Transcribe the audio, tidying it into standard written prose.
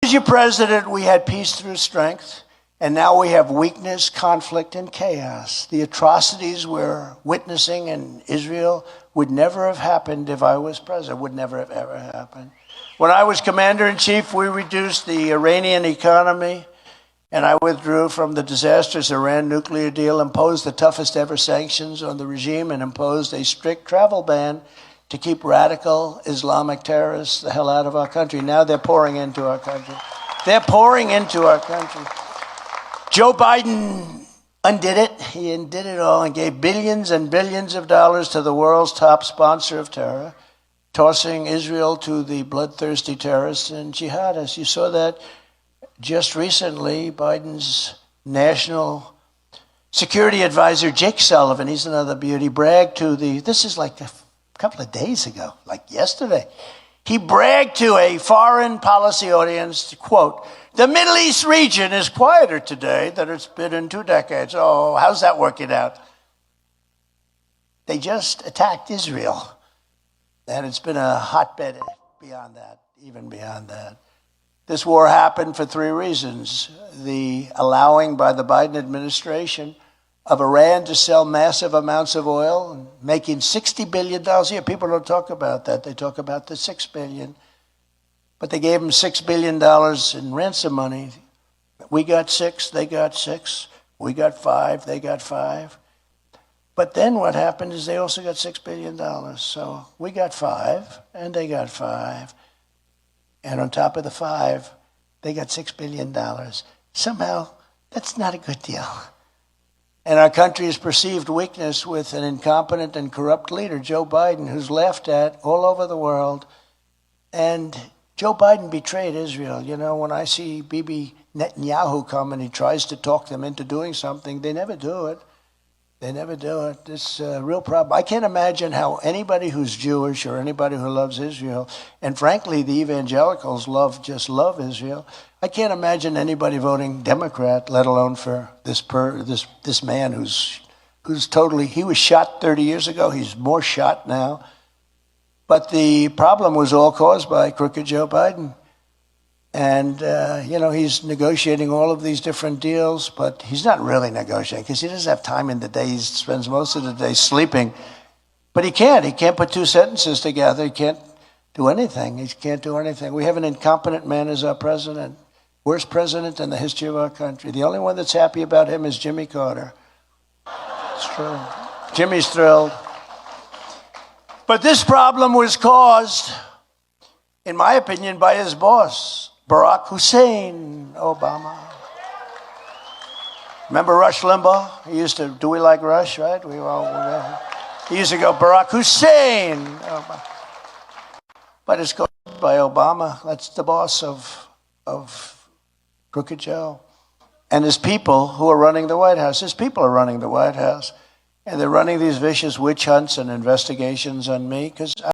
was your president, we had peace through strength, and now we have weakness, conflict, and chaos. The atrocities we're witnessing in Israel would never have happened if I was president, would never have ever happened. When I was commander-in-chief, we reduced the Iranian economy, and I withdrew from the disastrous Iran nuclear deal, imposed the toughest ever sanctions on the regime, and imposed a strict travel ban to keep radical Islamic terrorists the hell out of our country. Now they're pouring into our country. They're pouring into our country. Joe Biden undid it. He undid it all and gave billions and billions of dollars to the world's top sponsor of terror, tossing Israel to the bloodthirsty terrorists and jihadists. You saw that just recently. Biden's national security advisor, Jake Sullivan, he's another beauty, bragged to this is like a couple of days ago, like yesterday. He bragged to a foreign policy audience, quote, "The Middle East region is quieter today than it's been in 2 decades. Oh, how's that working out? They just attacked Israel. And it's been a hotbed beyond that, even beyond that. This war happened for 3 reasons. The allowing by the Biden administration of Iran to sell massive amounts of oil, and making $60 billion a year. People don't talk about that. They talk about the $6 billion. But they gave them $6 billion in ransom money. We got 6, they got 6. We got 5, they got 5. But then what happened is they also got $6 billion. So we got 5, and they got 5. And on top of the 5, they got $6 billion. Somehow, that's not a good deal. And our country's perceived weakness with an incompetent and corrupt leader, Joe Biden, who's laughed at all over the world. And Joe Biden betrayed Israel. You know, when I see Bibi Netanyahu come and he tries to talk them into doing something, they never do it. They never do it. It's a real problem. I can't imagine how anybody who's Jewish or anybody who loves Israel, and frankly, the evangelicals just love Israel. I can't imagine anybody voting Democrat, let alone for this man who's totally, he was shot 30 years ago. He's more shot now. But the problem was all caused by crooked Joe Biden. And, he's negotiating all of these different deals, but he's not really negotiating because he doesn't have time in the day. He spends most of the day sleeping. But he can't. He can't put 2 sentences together. He can't do anything. He can't do anything. We have an incompetent man as our president. Worst president in the history of our country. The only one that's happy about him is Jimmy Carter. It's true. Jimmy's thrilled. But this problem was caused, in my opinion, by his boss, Barack Hussein Obama. Remember Rush Limbaugh? He used to, do we like Rush, right? He used to go, Barack Hussein Obama. But it's caused by Obama. That's the boss of Crooked Joe. And his people who are running the White House. His people are running the White House. And they're running these vicious witch hunts and investigations on me because